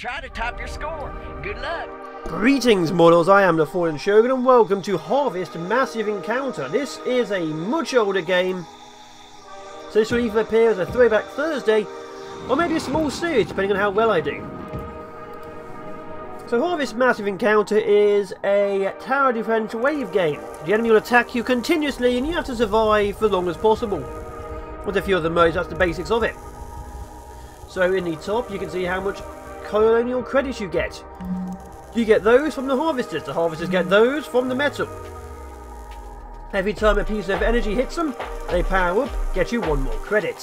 try to top your score. Good luck. Greetings models, I am the FallenShogun and welcome to Harvest Massive Encounter. This is a much older game, so this will either appear as a Throwback Thursday or maybe a small series depending on how well I do. So Harvest Massive Encounter is a tower defense wave game. The enemy will attack you continuously and you have to survive for as long as possible. With a few other modes, that's the basics of it. So in the top you can see how much colonial credits you get. You get those from the harvesters get those from the metal. Every time a piece of energy hits them, they power up, get you one more credit.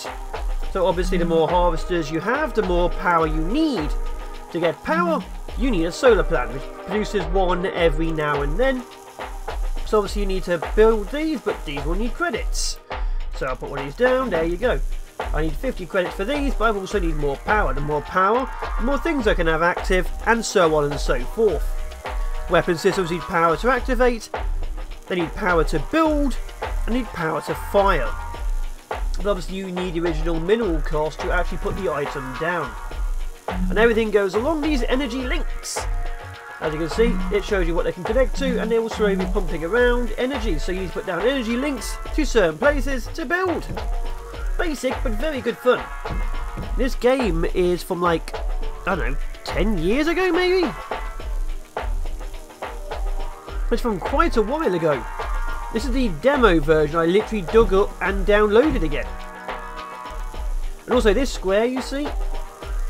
So obviously the more harvesters you have, the more power you need. To get power, you need a solar plant, which produces one every now and then. So obviously you need to build these, but these will need credits. So I'll put one of these down, there you go. I need 50 credits for these, but I also need more power. The more power, the more things I can have active, and so on and so forth. Weapon systems need power to activate, they need power to build, and need power to fire. But obviously you need the original mineral cost to actually put the item down. And everything goes along these energy links. As you can see, it shows you what they can connect to, and they will slowly be pumping around energy. So you need to put down energy links to certain places to build. Basic but very good fun. This game is from like, I don't know, 10 years ago maybe? It's from quite a while ago. This is the demo version I literally dug up and downloaded again. And also this square you see,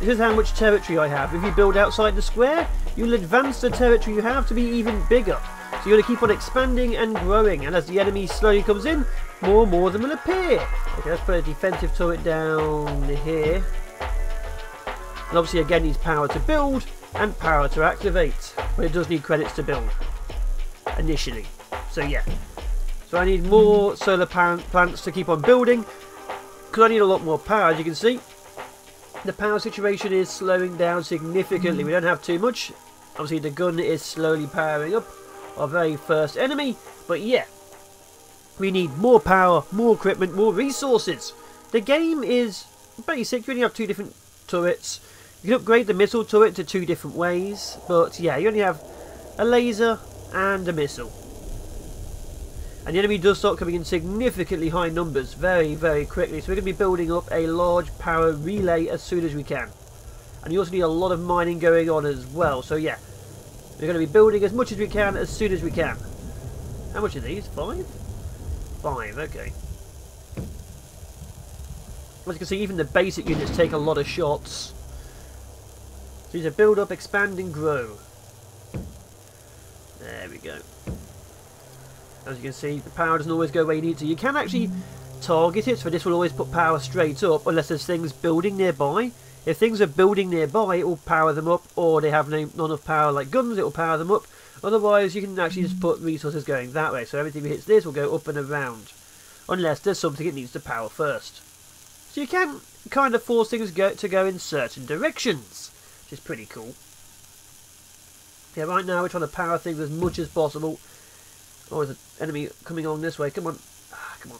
this is how much territory I have. If you build outside the square, you'll advance the territory you have to be even bigger. So you're going to keep on expanding and growing, and as the enemy slowly comes in, more and more of them will appear. Okay, let's put a defensive turret down here. And obviously again needs power to build and power to activate. But it does need credits to build. Initially. So yeah. So I need more solar plants to keep on building. Because I need a lot more power, as you can see. The power situation is slowing down significantly. We don't have too much. Obviously the gun is slowly powering up. Our very first enemy. But yeah. We need more power, more equipment, more resources. The game is basic. You only have two different turrets. You can upgrade the missile turret to two different ways. But yeah, you only have a laser and a missile. And the enemy does start coming in significantly high numbers very, very quickly. So we're going to be building up a large power relay as soon as we can. And you also need a lot of mining going on as well. So yeah, we're going to be building as much as we can as soon as we can. How much are these? 5? 5, okay. As you can see, even the basic units take a lot of shots. So you need to build up, expand and grow. There we go. As you can see, the power doesn't always go where you need to. You can actually target it, so this will always put power straight up unless there's things building nearby. If things are building nearby, it will power them up, or they have not enough power like guns, it will power them up. Otherwise, you can actually just put resources going that way. So everything that hits this will go up and around. Unless there's something it needs to power first. So you can kind of force things to go in certain directions. Which is pretty cool. Yeah, right now we're trying to power things as much as possible. Oh, there's an enemy coming along this way. Come on. Come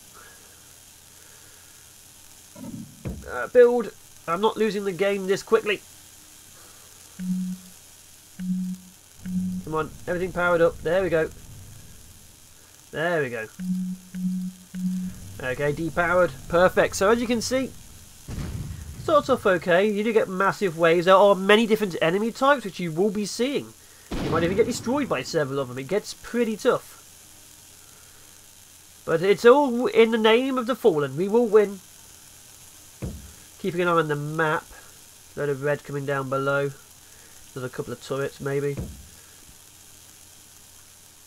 on. Build. I'm not losing the game this quickly. Come on, everything powered up. There we go. There we go. Okay, depowered. Perfect. So as you can see, starts off okay. You do get massive waves. There are many different enemy types which you will be seeing. You might even get destroyed by several of them. It gets pretty tough. But it's all in the name of the Fallen. We will win. Keeping an eye on the map. Load of red coming down below. There's a couple of turrets maybe.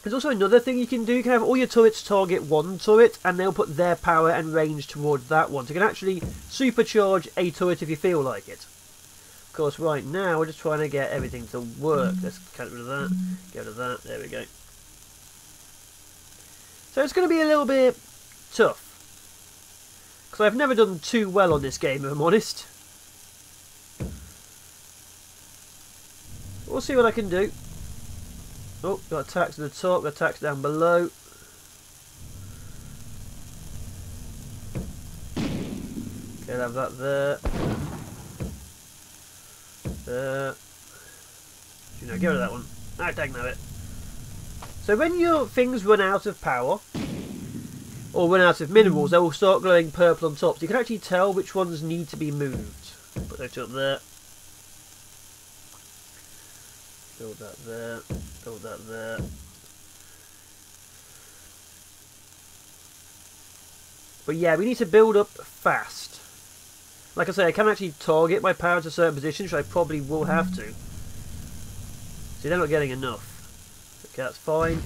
There's also another thing you can do. You can have all your turrets target one turret and they'll put their power and range towards that one. So you can actually supercharge a turret if you feel like it. Of course, right now we're just trying to get everything to work. Let's get rid of that. Get rid of that. There we go. So it's going to be a little bit tough. Because I've never done too well on this game, if I'm honest. We'll see what I can do. Oh, got attacks at the top, got attacks down below. Okay, I'll have that there. There. You know, get rid of that one. Ah, dang it. So when your things run out of power, or run out of minerals, they will start glowing purple on top. So you can actually tell which ones need to be moved. Put those up there. Build that there. Build that there. But yeah, we need to build up fast. Like I say, I can actually target my power to certain positions, which I probably will have to. See, they're not getting enough. Okay, that's fine.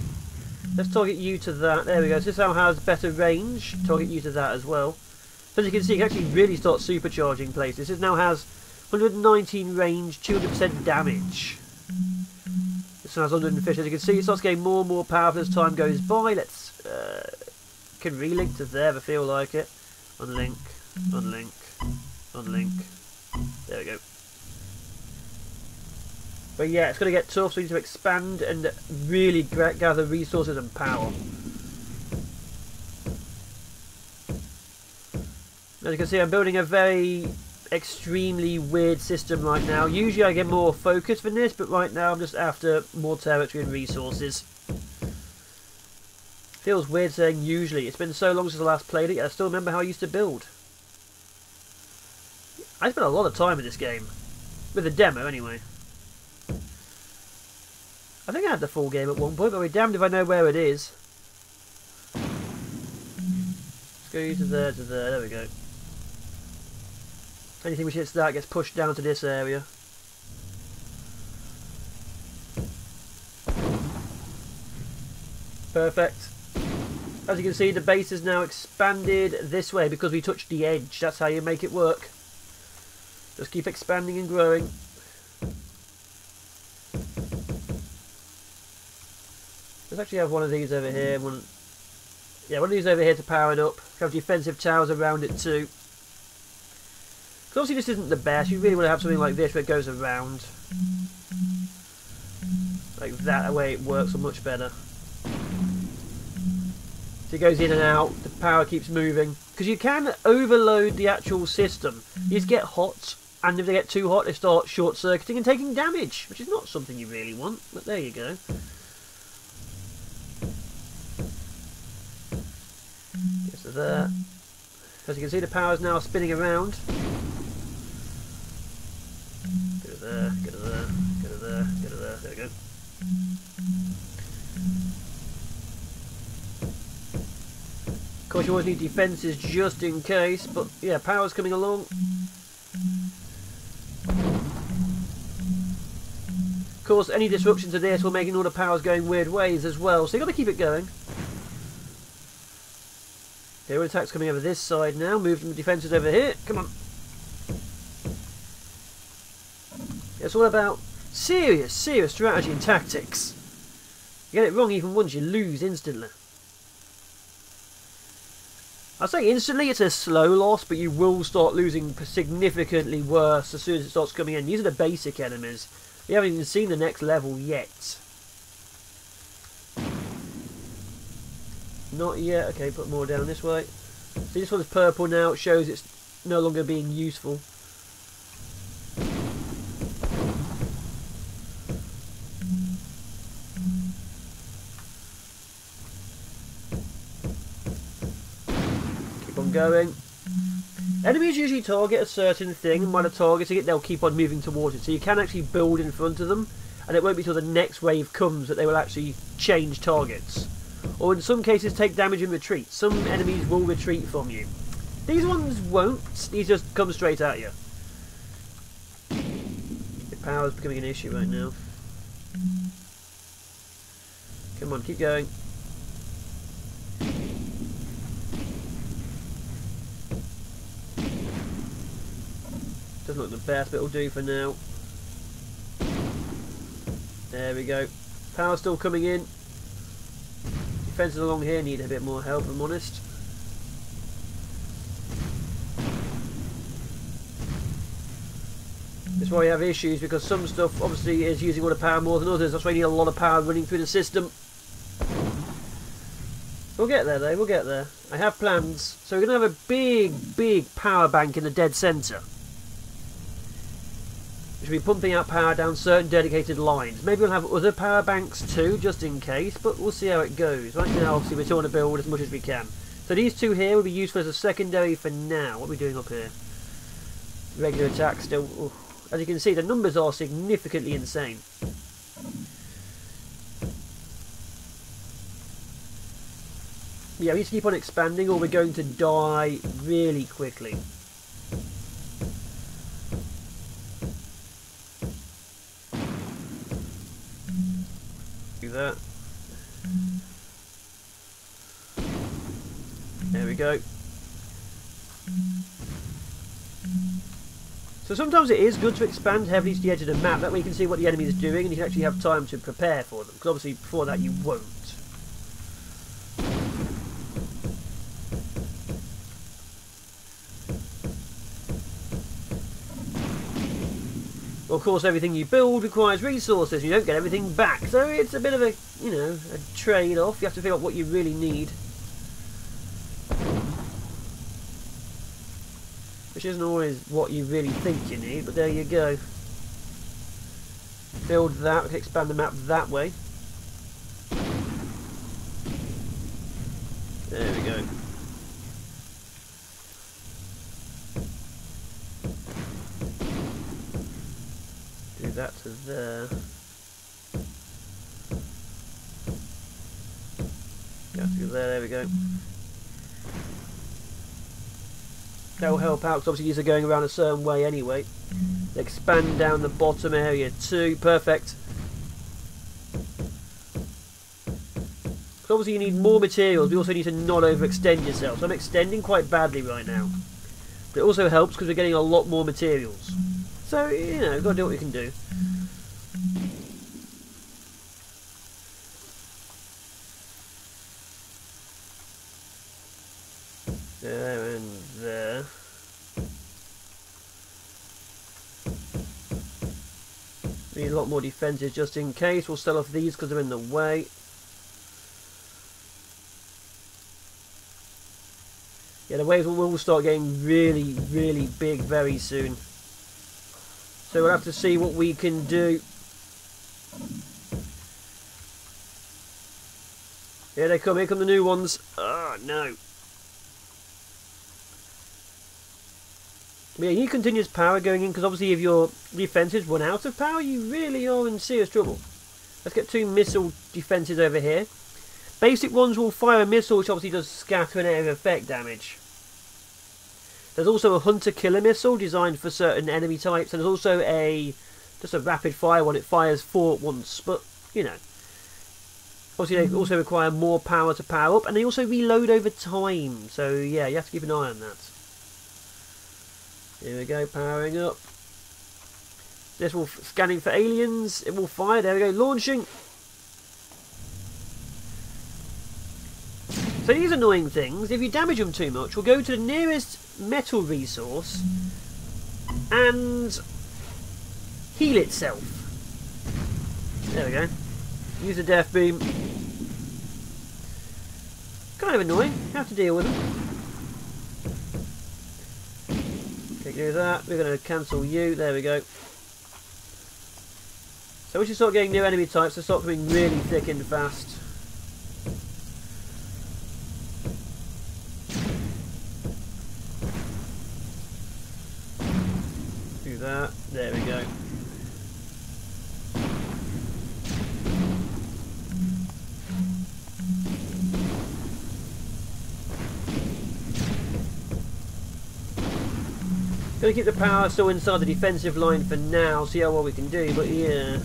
Let's target you to that. There we go. So this now has better range. Target you to that as well. So as you can see, you can actually really start supercharging places. This now has 119 range, 200% damage. This one has 150. As you can see, it starts getting more and more powerful as time goes by. Let's can relink to there if I feel like it. Unlink, unlink, unlink. There we go. But yeah, it's going to get tough, so we need to expand and really gather resources and power. As you can see, I'm building a very extremely weird system right now. Usually I get more focus than this, but right now I'm just after more territory and resources. Feels weird saying usually. It's been so long since I last played it, I still remember how I used to build. I spent a lot of time in this game. With the demo, anyway. I think I had the full game at one point, but we're damned if I know where it is. Let's go to there, there we go. Anything which hits that gets pushed down to this area. Perfect. As you can see, the base is now expanded this way because we touched the edge. That's how you make it work. Just keep expanding and growing. Let's actually have one of these over here. One of these over here to power it up. Have defensive towers around it too. Because obviously this isn't the best. You really want to have something like this where it goes around. Like that way it works much better. So it goes in and out, the power keeps moving. Because you can overload the actual system. You just get hot, and if they get too hot they start short-circuiting and taking damage. Which is not something you really want, but there you go. Get to there. As you can see, the power is now spinning around. Go to there, go to there, go to there, go to there. There we go. Of course, you always need defences just in case, but yeah, power's coming along. Of course, any disruption to this will make all the powers going weird ways as well, so you've got to keep it going. Okay, all attacks coming over this side now. Move the defences over here. Come on. It's all about serious strategy and tactics. You get it wrong even once, you lose instantly. I say instantly it's a slow loss, but you will start losing significantly worse as soon as it starts coming in. These are the basic enemies. You haven't even seen the next level yet. Not yet. Okay, put more down this way. See, this one's purple now. It shows it's no longer being useful. Going. Enemies usually target a certain thing, and while they're targeting it, they'll keep on moving towards it. So you can actually build in front of them, and it won't be till the next wave comes that they will actually change targets. Or in some cases, take damage and retreat. Some enemies will retreat from you. These ones won't. These just come straight at you. The power's becoming an issue right now. Come on, keep going. Doesn't look the best, but it'll do for now. There we go. Power's still coming in. Defences along here need a bit more help, if I'm honest. This is why you have issues, because some stuff obviously is using all the power more than others. That's why you need a lot of power running through the system. We'll get there though, we'll get there. I have plans. So we're going to have a big power bank in the dead centre. which will be pumping out power down certain dedicated lines. Maybe we'll have other power banks too, just in case, but we'll see how it goes. Right now, obviously, we still want to build as much as we can. So these two here will be useful as a secondary for now. What are we doing up here? Regular attack still. Ooh. As you can see, the numbers are significantly insane. Yeah, we need to keep on expanding or we're going to die really quickly. Do that. There we go. So sometimes it is good to expand heavily to the edge of the map. That way you can see what the enemy is doing and you can actually have time to prepare for them. Because obviously before that you won't. Of course, everything you build requires resources. You don't get everything back, so it's a bit of a, you know, a trade-off. You have to figure out what you really need, which isn't always what you really think you need. But there you go. Build that. We can expand the map that way. There we go. That to there. Got to go there we go. That will help out because obviously these are going around a certain way anyway. Expand down the bottom area too. Perfect. So obviously you need more materials, but you also need to not overextend yourself. So I'm extending quite badly right now. But it also helps because we're getting a lot more materials. So, you know, got to do what we can do. There and there. Need a lot more defences just in case. We'll sell off these because they're in the way. Yeah, the waves will start getting really, really big very soon. So we'll have to see what we can do. Here they come, here come the new ones. Oh no. But yeah, you need continuous power going in because obviously if your defences run out of power, you really are in serious trouble. Let's get 2 missile defences over here. Basic ones will fire a missile which obviously does scatter and area of effect damage. There's also a hunter-killer missile designed for certain enemy types, and there's also just a rapid-fire one. It fires 4 at once, but, you know. Obviously, they also require more power to power up, and they also reload over time. So, yeah, you have to keep an eye on that. Here we go, powering up. This will, scanning for aliens. It will fire. There we go, launching. So these annoying things, if you damage them too much, will go to the nearest metal resource and heal itself. There we go. Use the death beam. Kind of annoying. Have to deal with them. Okay, do that. We're going to cancel you. There we go. So once you start getting new enemy types, they start coming really thick and fast. Do that. There we go. Gonna keep the power still inside the defensive line for now, see how well we can do, but yeah.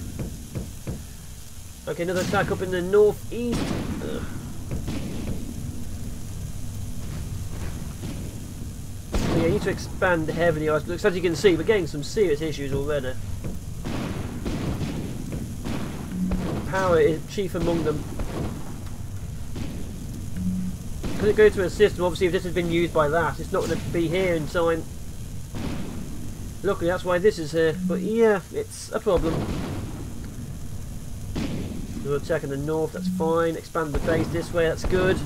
Okay, another attack up in the northeast. Yeah, you need to expand heavily. As you can see, we're getting some serious issues already. Power is chief among them. Because it goes to a system, obviously if this has been used by that, it's not going to be here in time. Luckily that's why this is here, but yeah, it's a problem. We'll attack in the north, that's fine. Expand the base this way, that's good.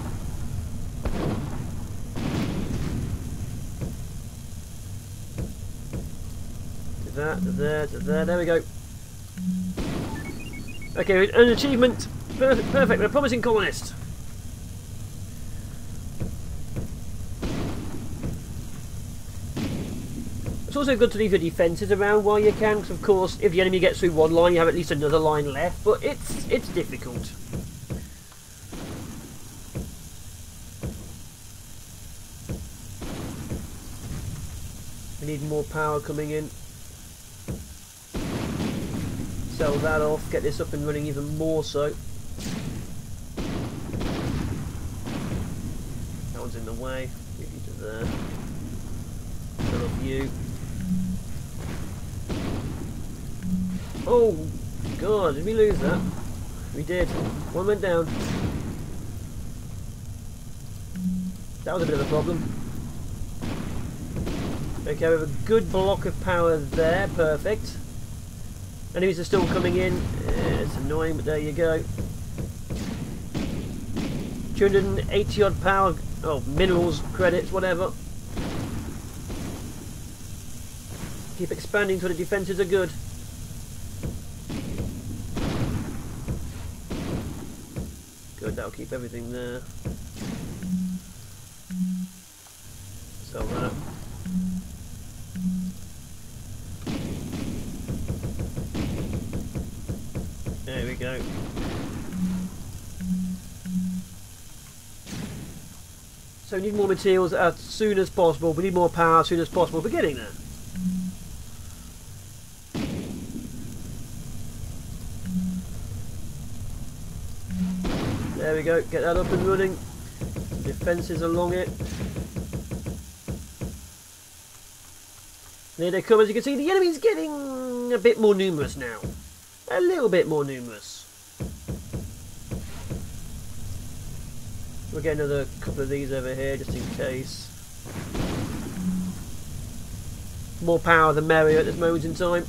Do that to there to there. There we go. Okay, an achievement. Perfect. We're a promising colonist. It's also good to leave your defences around while you can, because of course, if the enemy gets through one line, you have at least another line left. But it's difficult. We need more power coming in. Sell that off. Get this up and running even more so. That one's in the way. Move you to there. Sell off you. Oh, God, did we lose that? We did. One went down. That was a bit of a problem. Okay, we have a good block of power there. Perfect. Enemies are still coming in. It's annoying, but there you go. 280 odd power. Oh, minerals, credits, whatever. Keep expanding so the defences are good. Good, that'll keep everything there. Sell that. There we go. So we need more materials as soon as possible. We need more power as soon as possible. We're getting there. There we go. Get that up and running. Defences along it. There they come. As you can see, the enemy's getting a bit more numerous now. A little bit more numerous. We'll get another couple of these over here just in case. More power the merrier at this moment in time.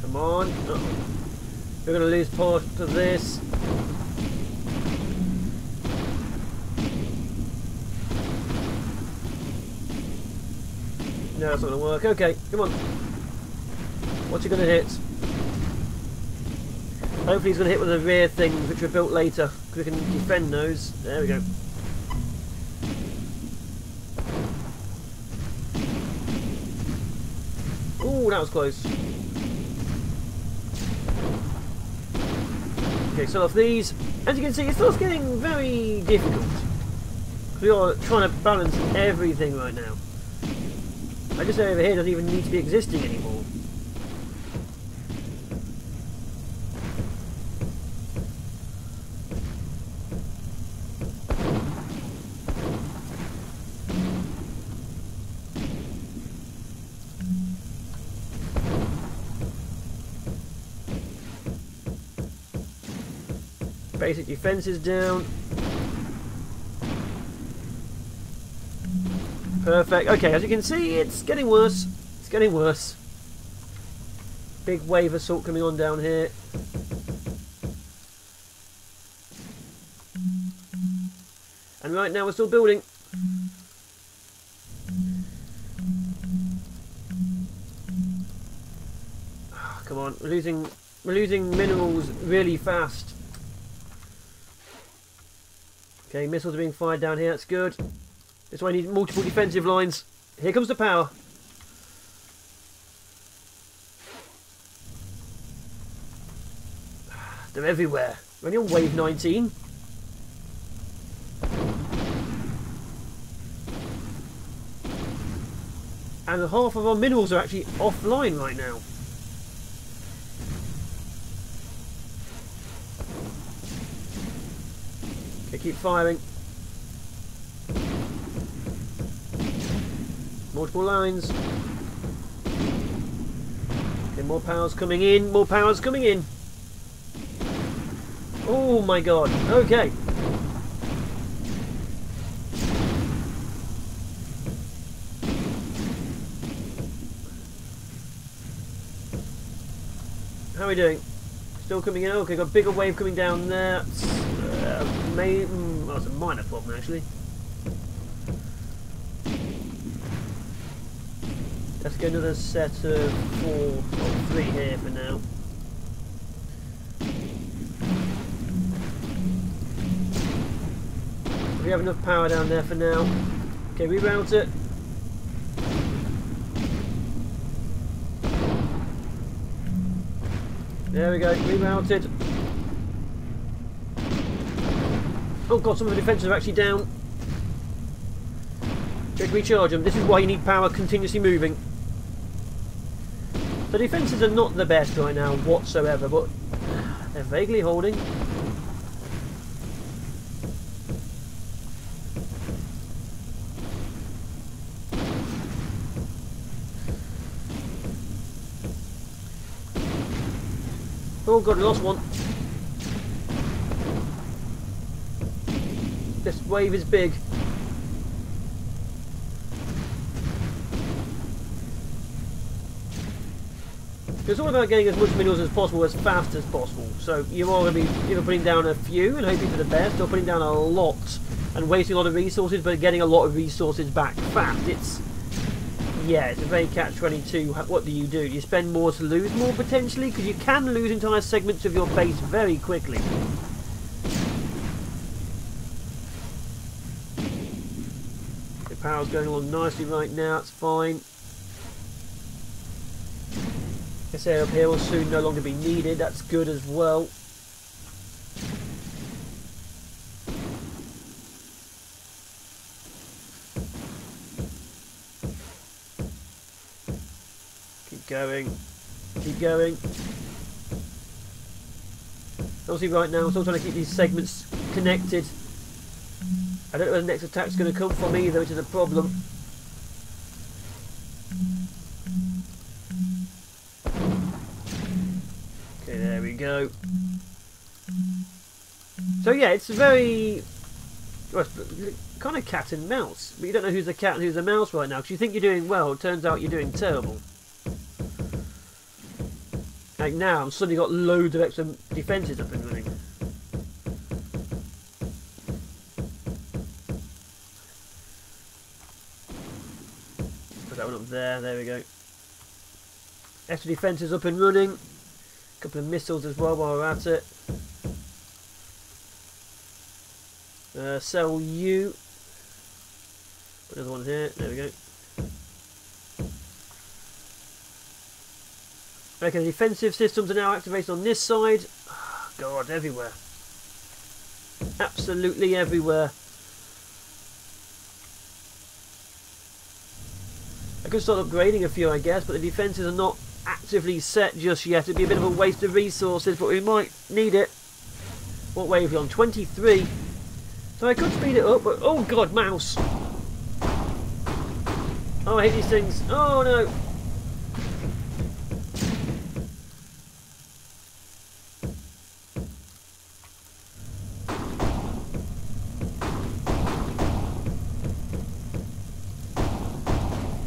Come on. Uh-oh. We're going to lose part of this. No, that's not going to work. Okay, come on. What's he going to hit? Hopefully he's going to hit with the rear things which were built later, because we can defend those. There we go. Ooh, that was close. Okay, sell off these. As you can see, it starts getting very difficult. We are trying to balance everything right now. Like this area over here doesn't even need to be existing anymore. Basic defences down. Perfect. Okay, as you can see, it's getting worse. It's getting worse. Big wave assault coming on down here. And right now we're still building. Oh, come on, we're losing minerals really fast. Okay, missiles are being fired down here, that's good. That's why I need multiple defensive lines. Here comes the power. They're everywhere. We're only on wave 19. And half of our minerals are actually offline right now. Okay, keep firing. Multiple lines. Okay, more power's coming in. More power's coming in. Oh my god. Okay. How are we doing? Still coming in? Okay, got a bigger wave coming down there. Well, it's a minor problem actually. Let's get another set of 4 or 3 here for now. We have enough power down there for now. Okay, reroute it. There we go, rerouted. Oh god, some of the defences are actually down. Check recharge them. This is why you need power continuously moving. The defences are not the best right now whatsoever, but they're vaguely holding. Oh god, we lost one. This wave is big. It's all about getting as much minerals as possible, as fast as possible. So you are going to be either putting down a few and hoping for the best, or putting down a lot and wasting a lot of resources, but getting a lot of resources back fast. It's a very catch-22. What do? You spend more to lose more, potentially? Because you can lose entire segments of your base very quickly. The power's going along nicely right now, it's fine. This area up here will soon no longer be needed, that's good as well. Keep going. Keep going. Obviously right now I'm still trying to keep these segments connected. I don't know where the next attack's going to come from either, which is a problem. Okay, there we go. So yeah, it's very... well, it's kind of cat and mouse. But you don't know who's the cat and who's the mouse right now, because you think you're doing well, it turns out you're doing terrible. Like now, I've suddenly got loads of extra defences up and running. Put that one up there we go. Extra defences up and running. A couple of missiles as well while we're at it. Cell U. Another one here, there we go. Okay, the defensive systems are now activated on this side. Oh, God, everywhere. Absolutely everywhere. I could start upgrading a few, I guess, but the defences are not actively set just yet. It'd be a bit of a waste of resources, but we might need it. What wave are we on? 23. So I could speed it up, but oh God, mouse. Oh, I hate these things. Oh no.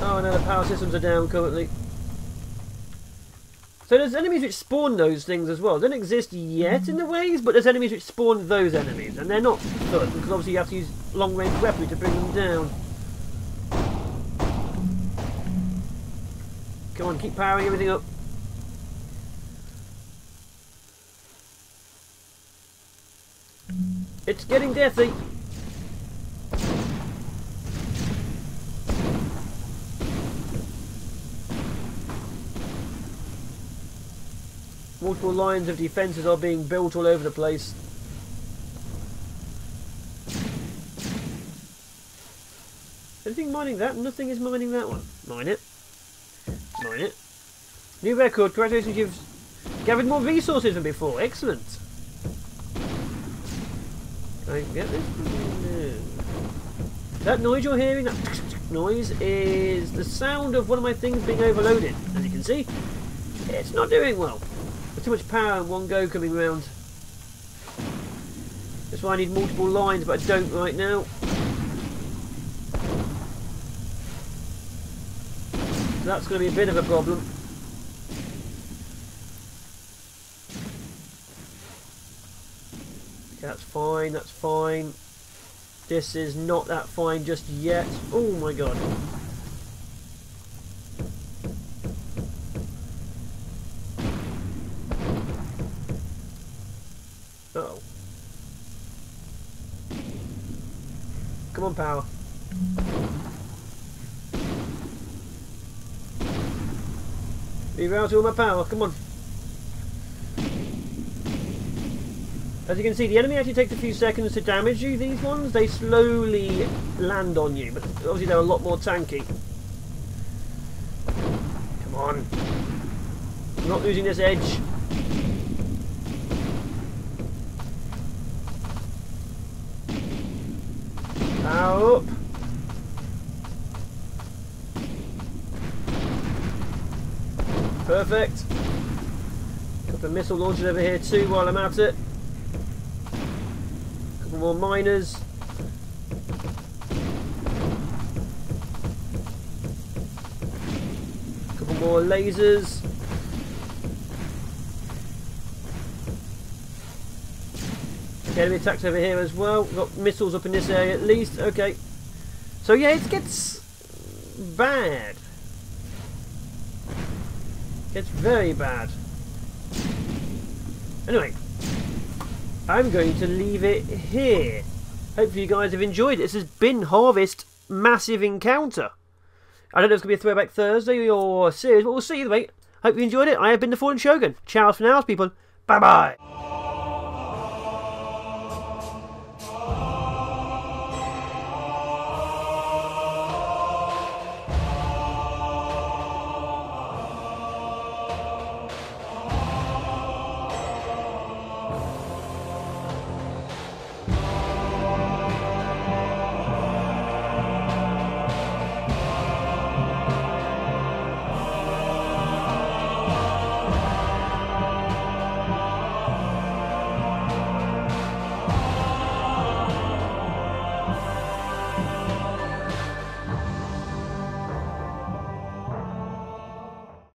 Oh no, the power systems are down currently. So there's enemies which spawn those things as well. They don't exist yet in the waves, but there's enemies which spawn those enemies. And they're not fun, because obviously you have to use long-range weaponry to bring them down. Come on, keep powering everything up. It's getting deathy. Multiple lines of defences are being built all over the place. Anything mining that? Nothing is mining that one. Mine it. Mine it. New record. Congratulations, you've gathered more resources than before. Excellent. Can I get this? No. That noise you're hearing, that noise, is the sound of one of my things being overloaded. As you can see, it's not doing well. There's too much power in one go coming round. That's why I need multiple lines, but I don't right now. So that's going to be a bit of a problem. That's fine, that's fine. This is not that fine just yet. Oh my god. Uh-oh. Come on, power. Leave out all my power, come on. As you can see, the enemy actually takes a few seconds to damage you, these ones. They slowly land on you, but obviously they're a lot more tanky. Come on. I'm not losing this edge. Power up. Perfect. Got the missile launchers over here too while I'm at it. Couple more miners. Couple more lasers. Enemy attacks over here as well. We've got missiles up in this area at least. Okay. So yeah, it gets bad. Gets very bad. Anyway, I'm going to leave it here. Hopefully you guys have enjoyed it. This has been Harvest Massive Encounter. I don't know if it's going to be a Throwback Thursday or a series, but we'll see either way. Hope you enjoyed it. I have been the FallenShogun. Ciao for now, people. Bye-bye.